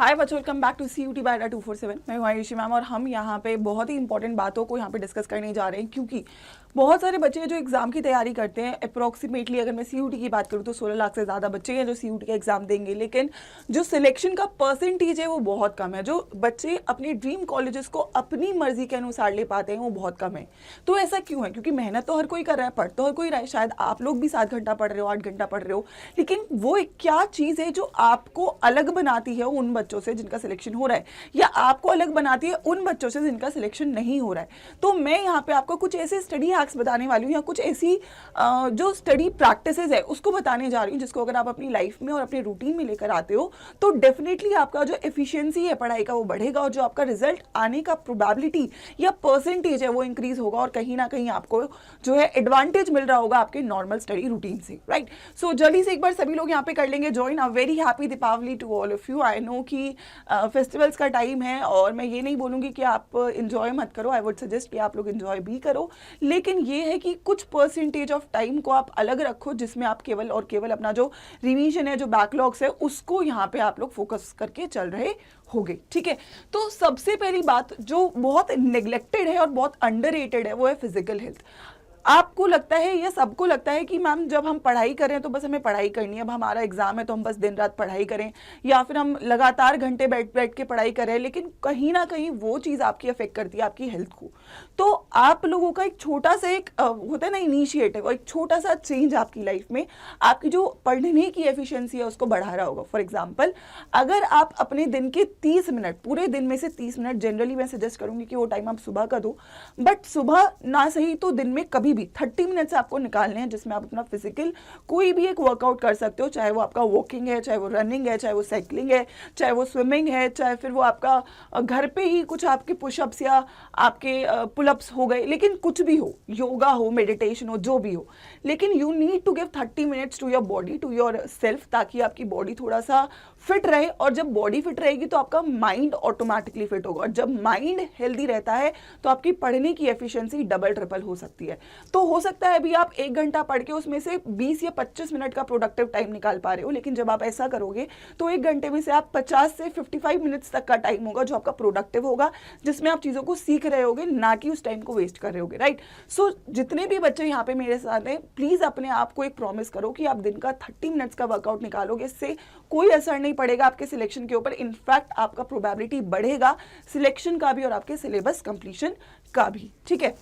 हाय बच्चों, welcome back to CUT by 247। मैं हूं आयुषी मैम और हम यहाँ पे बहुत ही इंपॉर्टेंट बातों को यहाँ पे डिस्कस करने जा रहे हैं, क्योंकि बहुत सारे बच्चे हैं जो एग्जाम की तैयारी करते हैं। अप्रॉक्सीमेटली अगर मैं CUT की बात करूँ तो 16 लाख से ज़्यादा बच्चे हैं जो CUT का एग्जाम देंगे, लेकिन जो सिलेक्शन का परसेंटेज है वो बहुत कम है। जो बच्चे अपने ड्रीम कॉलेजेस को अपनी मर्जी के अनुसार ले पाते हैं वो बहुत कम है। तो ऐसा क्यों है? क्योंकि मेहनत तो हर कोई कर रहा है, पढ़ तो हर कोई रहा है। शायद आप लोग भी 7 घंटा पढ़ रहे हो, 8 घंटा पढ़ रहे हो, लेकिन वो एक क्या चीज़ है जो आपको अलग बनाती है उन बच्चों से जिनका सिलेक्शन हो रहा है, या आपको अलग बनाती है उन बच्चों से जिनका सिलेक्शन नहीं हो रहा है। तो मैं यहाँ पे आपको कुछ ऐसे स्टडी हैक्स बताने वाली हूँ, या कुछ ऐसी जो स्टडी प्रैक्टिसेस है उसको बताने जा रही हूँ, जिसको अगर आप अपनी लाइफ में और अपने रूटीन में लेकर आते हो तो डेफिनेटली आपका जो एफिशिएंसी है पढ़ाई का वो बढ़ेगा, और जो आपका रिजल्ट आने का प्रोबेबिलिटी या परसेंटेज है वो इंक्रीज होगा, और कहीं ना कहीं आपको जो है एडवांटेज मिल रहा होगा आपके नॉर्मल स्टडी रूटीन से, राइट। सो जल्दी से एक बार सभी लोग यहाँ पे कर लेंगे join. A very happy Deepavali to all of you. I know कि फेस्टिवल्स का टाइम है और मैं ये नहीं बोलूँगी कि आप इंजॉय मत करो, आई वुड सजेस्ट कि आप लोग इंजॉय भी करो, लेकिन ये है कि कुछ परसेंटेज ऑफ टाइम को आप अलग रखो जिसमें आप केवल और केवल अपना जो रिवीजन है, जो बैकलॉग्स है, उसको यहाँ पे आप लोग फोकस करके चल रहे होगे, ठीक है। तो सबसे पहली बात जो बहुत नेग्लेक्टेड है और बहुत अंडररेटेड है वो है फिजिकल हेल्थ। आपको लगता है या सबको लगता है कि मैम जब हम पढ़ाई करें तो बस हमें पढ़ाई करनी है, अब हमारा एग्जाम है तो हम बस दिन रात पढ़ाई करें, या फिर हम लगातार घंटे बैठ बैठ के पढ़ाई करें, लेकिन कहीं ना कहीं वो चीज़ आपकी अफेक्ट करती है आपकी हेल्थ को। तो आप लोगों का एक छोटा सा एक होता है ना इनिशिएटिव, और एक छोटा सा चेंज आपकी लाइफ में आपकी जो पढ़ने की एफिशिएंसी है उसको बढ़ा रहा होगा। फॉर एग्जाम्पल, अगर आप अपने दिन के 30 मिनट, पूरे दिन में से 30 मिनट, जनरली मैं सजेस्ट करूंगी कि वो टाइम आप सुबह का दो, बट सुबह ना सही तो दिन में कभी भी 30 मिनट्स आपको निकालने हैं जिसमें आप अपना फिजिकल कोई भी एक वर्कआउट कर सकते हो, चाहे वो आपका वॉकिंग है, चाहे वो रनिंग है, चाहे वो साइकिलिंग है, चाहे वो स्विमिंग है, चाहे फिर वो आपका घर पे ही कुछ आपके पुशअप्स या आपके पुलअप्स हो गए, लेकिन कुछ भी हो, योगा हो, मेडिटेशन हो, जो भी हो, लेकिन you need to give 30 minutes to your body, to yourself, ताकि आपकी बॉडी थोड़ा सा फिट रहे। और जब बॉडी फिट रहेगी तो आपका माइंड ऑटोमेटिकली फिट होगा, और जब माइंड हेल्दी रहता है तो आपकी पढ़ने की एफिशिएंसी डबल ट्रिपल हो सकती है। तो हो सकता है अभी आप 1 घंटा पढ़ के उसमें से 20 या 25 मिनट का प्रोडक्टिव टाइम निकाल पा रहे हो, लेकिन जब आप ऐसा करोगे तो 1 घंटे में से आप 50 से 55 मिनट्स तक का टाइम होगा जो आपका प्रोडक्टिव होगा, जिसमें आप चीज़ों को सीख रहे होगे, ना कि उस टाइम को वेस्ट कर रहे होगे, राइट। सो जितने भी बच्चे यहाँ पे मेरे साथ हैं, प्लीज़ अपने आप को एक प्रॉमिस करो कि आप दिन का 30 मिनट्स का वर्कआउट निकालोगे। इससे कोई असर नहीं पड़ेगा आपके सिलेक्शन के ऊपर, इनफैक्ट आपका प्रोबेबिलिटी बढ़ेगा सिलेक्शन का भी और आपके सिलेबस कंप्लीशन का भी, ठीक है।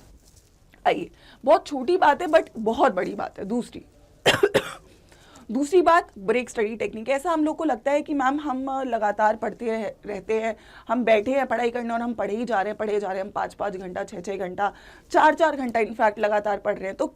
आइए, बहुत छोटी बात है बट बहुत बड़ी बात है। दूसरी बात, ब्रेक स्टडी टेक्निक। ऐसा हम लोग को लगता है कि मैम हम लगातार पढ़ते रहते हैं, हम बैठे हैं पढ़ाई करने और हम पढ़े ही जा रहे हैं, हम 5-5 घंटा, 6-6 घंटा, 4-4 घंटा इनफैक्ट लगातार पढ़ रहे हैं, तो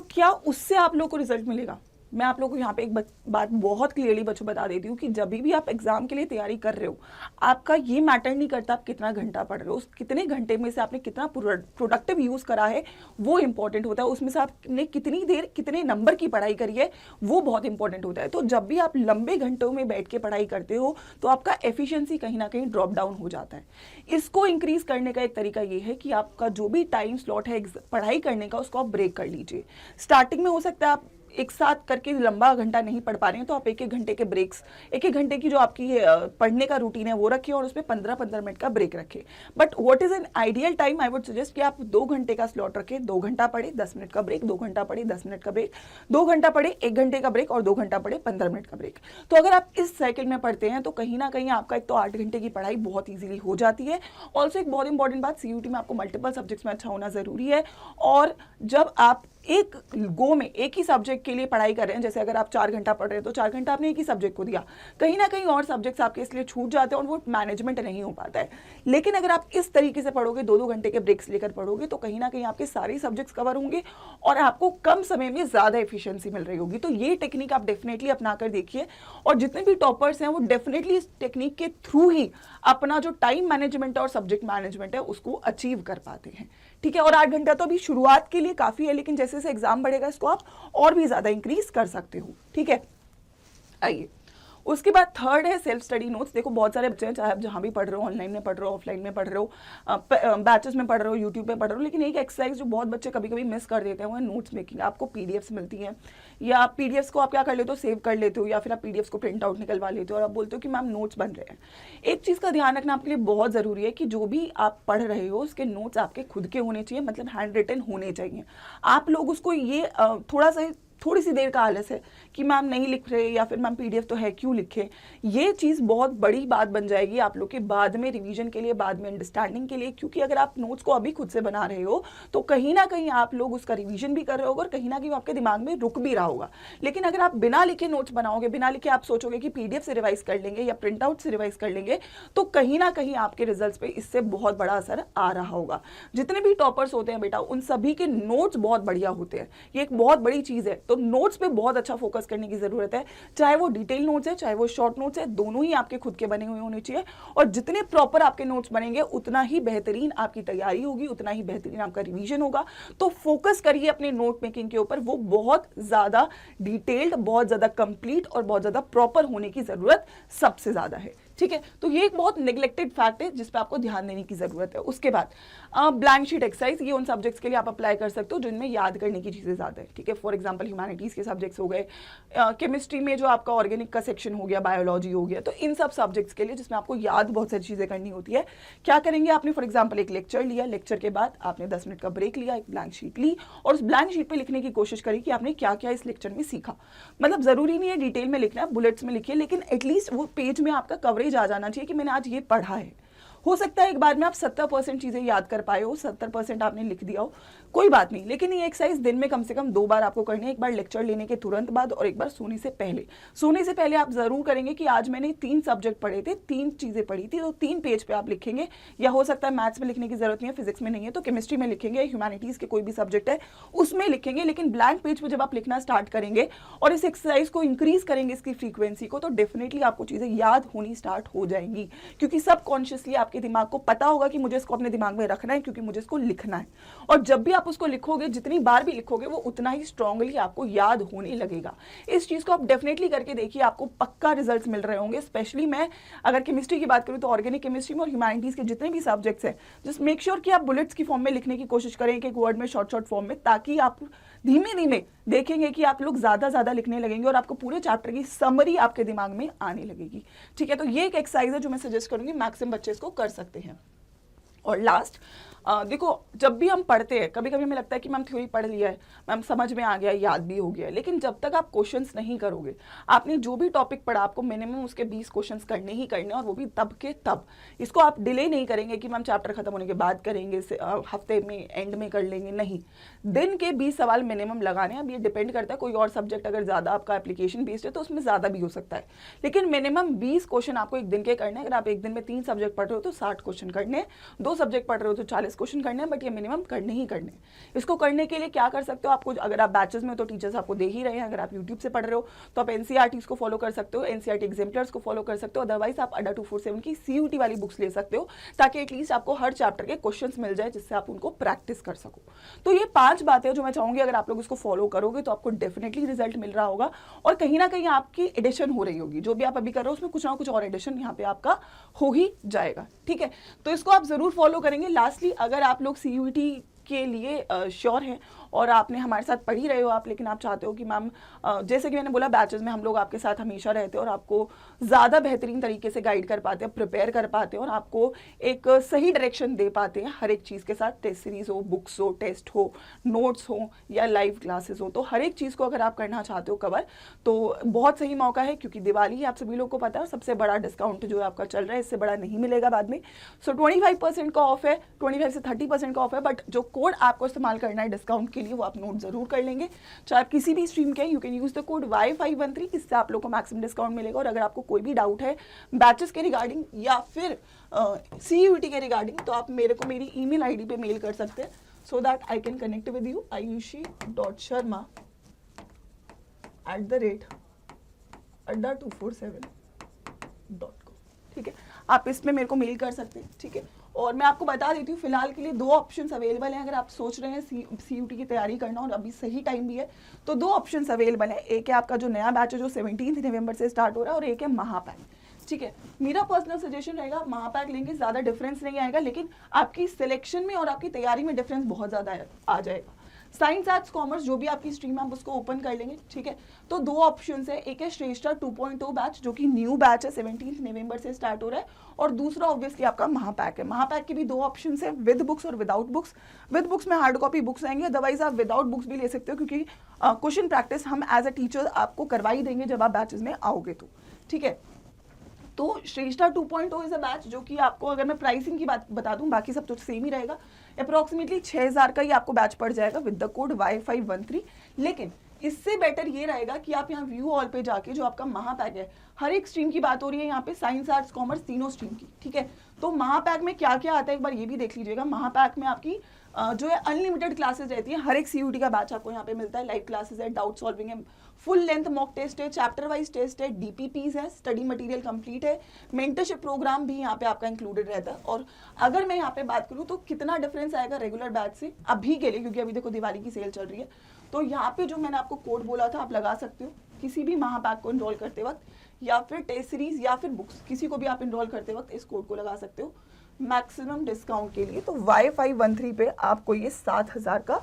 क्या उससे आप लोग को रिजल्ट मिलेगा? मैं आप लोगों को यहाँ पे एक बात बहुत क्लियरली बच्चों बता देती हूँ कि जब भी आप एग्जाम के लिए तैयारी कर रहे हो, आपका ये मैटर नहीं करता आप कितना घंटा पढ़ रहे हो, उस कितने घंटे में से आपने कितना प्रोडक्टिव यूज करा है वो इंपॉर्टेंट होता है। उसमें से आपने कितनी देर कितने नंबर की पढ़ाई करी है वो बहुत इंपॉर्टेंट होता है। तो जब भी आप लंबे घंटों में बैठ के पढ़ाई करते हो तो आपका एफिशिएंसी कहीं ना कहीं ड्रॉप डाउन हो जाता है। इसको इंक्रीज करने का एक तरीका ये है कि आपका जो भी टाइम स्लॉट है पढ़ाई करने का उसको आप ब्रेक कर लीजिए। स्टार्टिंग में हो सकता है आप एक साथ करके लंबा घंटा नहीं पढ़ पा रहे हैं तो आप 1-1 घंटे के ब्रेक्स, 1-1 घंटे की जो आपकी पढ़ने का रूटीन है वो रखिए और उसमें 15-15 मिनट का ब्रेक रखिए। But what is an ideal time, I would suggest कि आप 2 घंटे का स्लॉट रखें, 2 घंटा पढ़े 10 मिनट का ब्रेक, 2 घंटा पढ़े 10 मिनट का ब्रेक, 2 घंटा पढ़े 1 घंटे का ब्रेक, और 2 घंटा पढ़े 15 मिनट का ब्रेक। तो अगर आप इस साइकिल में पढ़ते हैं तो कहीं ना कहीं आपका एक तो 8 घंटे की पढ़ाई बहुत ईजिली हो जाती है। ऑल्सो एक बहुत इंपॉर्टेंट बात, CUT में आपको मल्टीपल सब्जेक्ट्स में अच्छा होना जरूरी है, और जब आप एक गो में एक ही सब्जेक्ट के लिए पढ़ाई कर रहे हैं, जैसे अगर आप 4 घंटा पढ़ रहे हैं तो 4 घंटा आपने एक ही सब्जेक्ट को दिया, कहीं ना कहीं और सब्जेक्ट्स आपके इसलिए छूट जाते हैं और वो मैनेजमेंट नहीं हो पाता है। लेकिन अगर आप इस तरीके से पढ़ोगे, 2-2 घंटे के ब्रेक्स लेकर पढ़ोगे, तो कहीं ना कहीं आपके सारे सब्जेक्ट्स कवर होंगे और आपको कम समय में ज़्यादा एफिशिएंसी मिल रही होगी। तो ये टेक्निक आप डेफिनेटली अपना कर देखिए, और जितने भी टॉपर्स हैं वो डेफिनेटली इस टेक्निक के थ्रू ही अपना जो टाइम मैनेजमेंट और सब्जेक्ट मैनेजमेंट है उसको अचीव कर पाते हैं, ठीक है। और 8 घंटा तो अभी शुरुआत के लिए काफ़ी है, लेकिन जैसे जैसे एग्जाम बढ़ेगा इसको आप और भी ज़्यादा इंक्रीज कर सकते हो, ठीक है। आइए, उसके बाद थर्ड है सेल्फ स्टडी नोट्स। देखो बहुत सारे बच्चे हैं, चाहे आप जहाँ भी पढ़ रहे हो, ऑनलाइन में पढ़ रहे हो, ऑफलाइन में पढ़ रहे हो, बैचेस में पढ़ रहे हो, यूट्यूब पे पढ़ रहे हो, लेकिन एक एक्सरसाइज जो बहुत बच्चे कभी कभी मिस कर देते हैं वो है नोट्स मेकिंग। आपको पीडीएफ्स मिलती हैं, या आप पीडीएफ्स को आप क्या कर लेते हो, सेव कर लेते हो, या फिर आप पीडीएफ्स को प्रिंट आउट निकलवा लेते हो और आप बोलते हो कि मैम नोट्स बन रहे हैं। एक चीज़ का ध्यान रखना आपके लिए बहुत ज़रूरी है कि जो भी आप पढ़ रहे हो उसके नोट्स आपके खुद के होने चाहिए, मतलब हैंड रिटन होने चाहिए। आप लोग उसको ये थोड़ी सी देर का आलस है कि मैम नहीं लिख रहे, या फिर मैम पीडीएफ तो है क्यों लिखे, ये चीज़ बहुत बड़ी बात बन जाएगी आप लोग के बाद में रिवीजन के लिए, बाद में अंडरस्टैंडिंग के लिए। क्योंकि अगर आप नोट्स को अभी खुद से बना रहे हो तो कहीं ना कहीं आप लोग उसका रिवीजन भी कर रहे होगे और कहीं ना कहीं आपके दिमाग में रुक भी रहा होगा। लेकिन अगर आप बिना लिखे नोट्स बनाओगे, बिना लिखे आप सोचोगे कि पीडीएफ से रिवाइज कर लेंगे या प्रिंट आउट से रिवाइज कर लेंगे, तो कहीं ना कहीं आपके रिजल्ट्स पे इससे बहुत बड़ा असर आ रहा होगा। जितने भी टॉपर्स होते हैं बेटा, उन सभी के नोट्स बहुत बढ़िया होते हैं, ये एक बहुत बड़ी चीज़ है। तो नोट्स पे बहुत अच्छा फोकस करने की जरूरत है, चाहे वो डिटेल नोट्स है चाहे वो शॉर्ट नोट्स है, दोनों ही आपके खुद के बने हुए होने चाहिए। और जितने प्रॉपर आपके नोट्स बनेंगे उतना ही बेहतरीन आपकी तैयारी होगी, उतना ही बेहतरीन आपका रिवीजन होगा। तो फोकस करिए अपने नोट मेकिंग के ऊपर, वो बहुत ज्यादा डिटेल्ड, बहुत ज्यादा कंप्लीट और बहुत ज्यादा प्रॉपर होने की जरूरत सबसे ज्यादा है। ठीक है, तो ये एक बहुत नेग्लेक्टेड फैक्ट है जिस पे आपको ध्यान देने की जरूरत है। उसके बाद ब्लैंक शीट एक्सरसाइज, ये उन सब्जेक्ट्स के लिए आप अप्लाई कर सकते हो जिनमें याद करने की चीजें ज्यादा है। ठीक है, फॉर एग्जांपल ह्यूमैनिटीज के सब्जेक्ट्स हो गए, केमिस्ट्री में जो आपका ऑर्गेनिक का सेक्शन हो गया, बायोलॉजी हो गया, तो इन सब सब्जेक्ट्स के लिए जिसमें आपको याद बहुत सारी चीजें करनी होती है, क्या करेंगे, आपने फॉर एग्जाम्पल एक लेक्चर लिया, लेक्चर के बाद आपने 10 मिनट का ब्रेक लिया, एक ब्लैंक शीट ली और उस ब्लैंक शीट पे लिखने की कोशिश करी कि आपने क्या क्या इस लेक्चर में सीखा। मतलब जरूरी नहीं है डिटेल में लिखना है, बुलेट्स में लिखिए, लेकिन एटलीस्ट वो पेज में आपका कवरेज आ जाना चाहिए कि मैंने आज ये पढ़ा है। हो सकता है एक बार में आप 70% चीजें याद कर पाए हो, 70% आपने लिख दिया हो, कोई बात नहीं, लेकिन ये एक्सरसाइज दिन में कम से कम 2 बार आपको करनी है, एक बार लेक्चर लेने के तुरंत बाद और एक बार सोने से पहले। सोने से पहले आप जरूर करेंगे कि आज मैंने 3 सब्जेक्ट पढ़े थे, 3 चीजें पढ़ी थी, तो 3 पेज पे आप लिखेंगे, या हो सकता है मैथ्स में लिखने की जरूरत नहीं है, फिजिक्स में नहीं है तो केमिस्ट्री में लिखेंगे, ह्यूमैनिटीज के कोई भी सब्जेक्ट है उसमें लिखेंगे। लेकिन ब्लैंक पेज पे जब आप लिखना स्टार्ट करेंगे और इस एक्सरसाइज को इंक्रीज करेंगे, इसकी फ्रीक्वेंसी को, तो डेफिनेटली आपको चीजें याद होनी स्टार्ट हो जाएंगी, क्योंकि सबकॉन्शियसली आपके दिमाग को पता होगा कि मुझे इसको अपने दिमाग में रखना है, क्योंकि मुझे इसको लिखना है। और जब भी आप उसको लिखोगे, जितनी बार भी लिखोगे, वो उतना ही स्ट्रांगली आपको याद होने लगेगा। इस चीज को आप डेफिनेटली करके देखिए, आपको पक्का रिजल्ट्स मिल रहे होंगे। स्पेशली मैं अगर केमिस्ट्री की बात करूं तो ऑर्गेनिक केमिस्ट्री में और ह्यूमैनिटीज के जितने भी सब्जेक्ट्स हैं, जस्ट मेक श्योर कि आप बुलेट्स की फॉर्म में लिखने की कोशिश करें, एक वर्ड में, शॉर्ट फॉर्म में, ताकि आप धीमे धीमे देखेंगे कि आप लोग ज्यादा लिखने लगेंगे और आपको पूरे चैप्टर की समरी आपके दिमाग में आने लगेगी। ठीक है, तो ये एक एक्सरसाइज है जो मैं सजेस्ट करूंगी, मैक्सिमम बच्चे इसको कर सकते हैं। और लास्ट, देखो जब भी हम पढ़ते हैं, कभी कभी हमें लगता है कि मैम थ्योरी पढ़ लिया है, मैम समझ में आ गया, याद भी हो गया, लेकिन जब तक आप क्वेश्चंस नहीं करोगे, आपने जो भी टॉपिक पढ़ा आपको मिनिमम उसके 20 क्वेश्चंस करने ही करने, और वो भी तब के तब। इसको आप डिले नहीं करेंगे कि मैम चैप्टर खत्म होने के बाद करेंगे, हफ्ते में एंड में कर लेंगे, नहीं, दिन के 20 सवाल मिनिमम लगाने हैं। अब ये डिपेंड करता है, कोई और सब्जेक्ट अगर ज़्यादा आपका एप्लीकेशन बेस्ड है तो उसमें ज़्यादा भी हो सकता है, लेकिन मिनिमम 20 क्वेश्चन आपको एक दिन के करने हैं। अगर आप एक दिन में 3 सब्जेक्ट पढ़ रहे हो तो 60 क्वेश्चन करने हैं, 2 सब्जेक्ट पढ़ रहे हो तो 40 क्वेश्चन करने हैं, बट ये मिनिमम करने ही करने। इसको करने के लिए क्या कर सकते हो, आपको अगर आप बैचेस में हो तो टीचर्स आपको दे ही रहे हैं, अगर आप यूट्यूब से पढ़ रहे हो तो आप एनसीईआरटी को फॉलो कर सकते हो, एनसीईआरटी एग्जाम्पलर्स को फॉलो कर सकते हो, अदरवाइज आप अड्डा 247 की सीयूटी वाली बुक्स ले सकते हो, ताकि एटलीस्ट आपको हर चैप्टर के क्वेश्चंस मिल जाए जिससे आप उनको प्रैक्टिस कर सको। तो ये 5 बातें जो मैं चाहूंगी अगर आप लोग इसको फॉलो करोगे तो आपको डेफिनेटली रिजल्ट मिल रहा होगा, और कहीं ना कहीं आपकी एडिशन हो रही होगी, जो भी आप अभी कर रहे हो उसमें कुछ ना कुछ और एडिशन यहाँ पे आपका हो ही जाएगा। ठीक है, तो इसको आप जरूर फॉलो करेंगे। लास्टली, अगर आप लोग सीयूटी के लिए श्योर हैं और आपने हमारे साथ पढ़ ही रहे हो आप, लेकिन आप चाहते हो कि मैम जैसे कि मैंने बोला, बैचेस में हम लोग आपके साथ हमेशा रहते हैं और आपको ज़्यादा बेहतरीन तरीके से गाइड कर पाते हैं, प्रिपेयर कर पाते हैं और आपको एक सही डायरेक्शन दे पाते हैं हर एक चीज़ के साथ, टेस्ट सीरीज हो, बुक्स हो, टेस्ट हो, नोट्स हो या लाइव क्लासेस हो, तो हर एक चीज़ को अगर आप करना चाहते हो कवर, तो बहुत सही मौका है, क्योंकि दिवाली आप सभी लोग को पता है, सबसे बड़ा डिस्काउंट जो है आपका चल रहा है, इससे बड़ा नहीं मिलेगा बाद में। सो 25% का ऑफ है, 25 से 30% का ऑफ है, बट जो कोड आपको इस्तेमाल करना है डिस्काउंट के लिए वो आप नोट जरूर कर लेंगे, चाहे आप किसी भी स्ट्रीम के, you can use the code Y513, इससे आप लोग को मैक्सिमम डिस्काउंट मिलेगा। और अगर आपको कोई भी डाउट है बैचेस के रिगार्डिंग या फिर सीयूटी के रिगार्डिंग, तो आप मेरे को मेरी ईमेल आईडी पे मेल कर सकते हैं, so that I can connect with you, ayushi.sharma@adda247.com। ठीक है, आप इसमें मेरे को मेल कर सकते हैं। ठीक है, और मैं आपको बता देती हूँ फिलहाल के लिए 2 ऑप्शंस अवेलेबल हैं। अगर आप सोच रहे हैं CUT की तैयारी करना और अभी सही टाइम भी है तो 2 ऑप्शंस अवेलेबल है। एक है आपका जो नया बैच है जो 17 नवंबर से स्टार्ट हो रहा है, और एक है महापैक। ठीक है, मेरा पर्सनल सजेशन रहेगा महापैक लेंगे, ज़्यादा डिफरेंस नहीं आएगा, लेकिन आपकी सिलेक्शन में और आपकी तैयारी में डिफरेंस बहुत ज़्यादा आ जाएगा। साइंस आर्ट्स कॉमर्स जो भी आपकी स्ट्रीम है आप उसको ओपन कर लेंगे। ठीक है, तो 2 ऑप्शंस है, एक है श्रेष्ठा 2.0 बैच जो कि न्यू बैच है, 17 नवंबर से स्टार्ट हो रहा है, और दूसरा ऑब्वियसली आपका महापैक है। महापैक के भी 2 ऑप्शंस है, विद बुक्स और विदाउट बुक्स। विद बुक्स में हार्ड कॉपी बुक्स आएंगे, अदरवाइज आप विदाउट बुक्स भी ले सकते हो, क्योंकि क्वेश्चन प्रैक्टिस हम एज अ टीचर आपको करवाई देंगे जब आप बैचेस में आओगे तो। ठीक है, तो श्रेष्ठा 2.0 इज अ बैच जो कि आपको, अगर मैं प्राइसिंग की बात बता दूं, बाकी सब तो सेम ही रहेगा, अप्रॉक्सीमेटली 6000 का ही आपको बैच पड़ जाएगा विद द कोड Y513। लेकिन इससे बेटर ये रहेगा कि आप यहाँ व्यू ऑल पे जाके जो आपका महापैक है, हर एक स्ट्रीम की बात हो रही है यहाँ पे, साइंस आर्ट्स कॉमर्स तीनों स्ट्रीम की। ठीक है, तो महापैक में क्या क्या आता है एक बार ये भी देख लीजिएगा। महापैक में आपकी जो है अनलिमिटेड क्लासेस रहती है, हर एक CUT का बैच आपको यहाँ पे मिलता है, लाइव क्लासेस है, डाउट सॉल्विंग है, फुल लेंथ मॉक टेस्ट है, चैप्टर वाइज टेस्ट है, DPPs है, स्टडी मटेरियल कंप्लीट है, मेंटरशिप प्रोग्राम भी यहाँ पे आपका इंक्लूडेड रहता है। और अगर मैं यहाँ पे बात करूँ तो कितना डिफरेंस आएगा रेगुलर बैच से अभी के लिए, क्योंकि अभी देखो दिवाली की सेल चल रही है, तो यहाँ पे जो मैंने आपको कोड बोला था आप लगा सकते हो किसी भी महापैक को इनरोल करते वक्त, या फिर टेस्ट सीरीज या फिर बुक्स, किसी को भी आप इनरोल करते वक्त इस कोड को लगा सकते हो मैक्सिमम डिस्काउंट के लिए। तो Y513 पे आपको ये 7000 का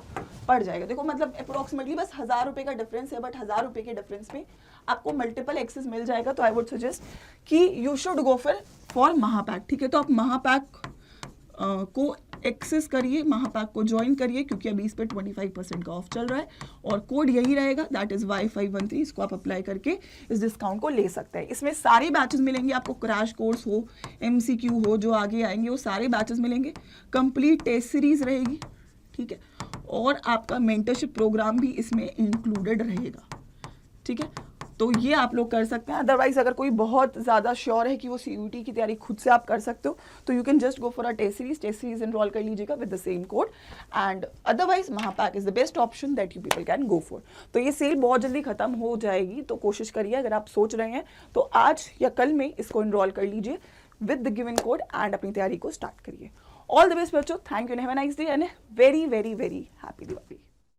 पड़ जाएगा। देखो मतलब अप्रोक्सीमेटली बस 1000 रुपये का डिफरेंस है, बट 1000 रुपये के डिफरेंस में आपको मल्टीपल एक्सेस मिल जाएगा। तो आई वुड सजेस्ट कि यू शुड गो फॉर महापैक। ठीक है, तो आप महापैक को एक्सेस करिए, महापैक को ज्वाइन करिए, क्योंकि अभी इस पर 25% का ऑफ चल रहा है, और कोड यही रहेगा, दैट इज Y513। इसको आप अप्लाई करके इस डिस्काउंट को ले सकते हैं। इसमें सारे बैचेस मिलेंगे आपको, क्रैश कोर्स हो, MCQ हो, जो आगे आएंगे वो सारे बैचेस मिलेंगे, कंप्लीट टेस्ट सीरीज रहेगी। ठीक है, और आपका मेंटरशिप प्रोग्राम भी इसमें इंक्लूडेड रहेगा। ठीक है, तो ये आप लोग कर सकते हैं। अदरवाइज अगर कोई बहुत ज़्यादा श्योर है कि वो CUT की तैयारी खुद से आप कर सकते हो, तो you can just go for a test series enroll कर लीजिएगा with the same code, and otherwise Mahapack is the best option that you people can go for. तो ये सेल बहुत जल्दी खत्म हो जाएगी, तो कोशिश करिए, अगर आप सोच रहे हैं तो आज या कल में इसको इनरोल कर लीजिए with the given code, and अपनी तैयारी को स्टार्ट करिए। ऑल द बेस्ट बच्चों, thank you, have a nice day and very very very happy Diwali.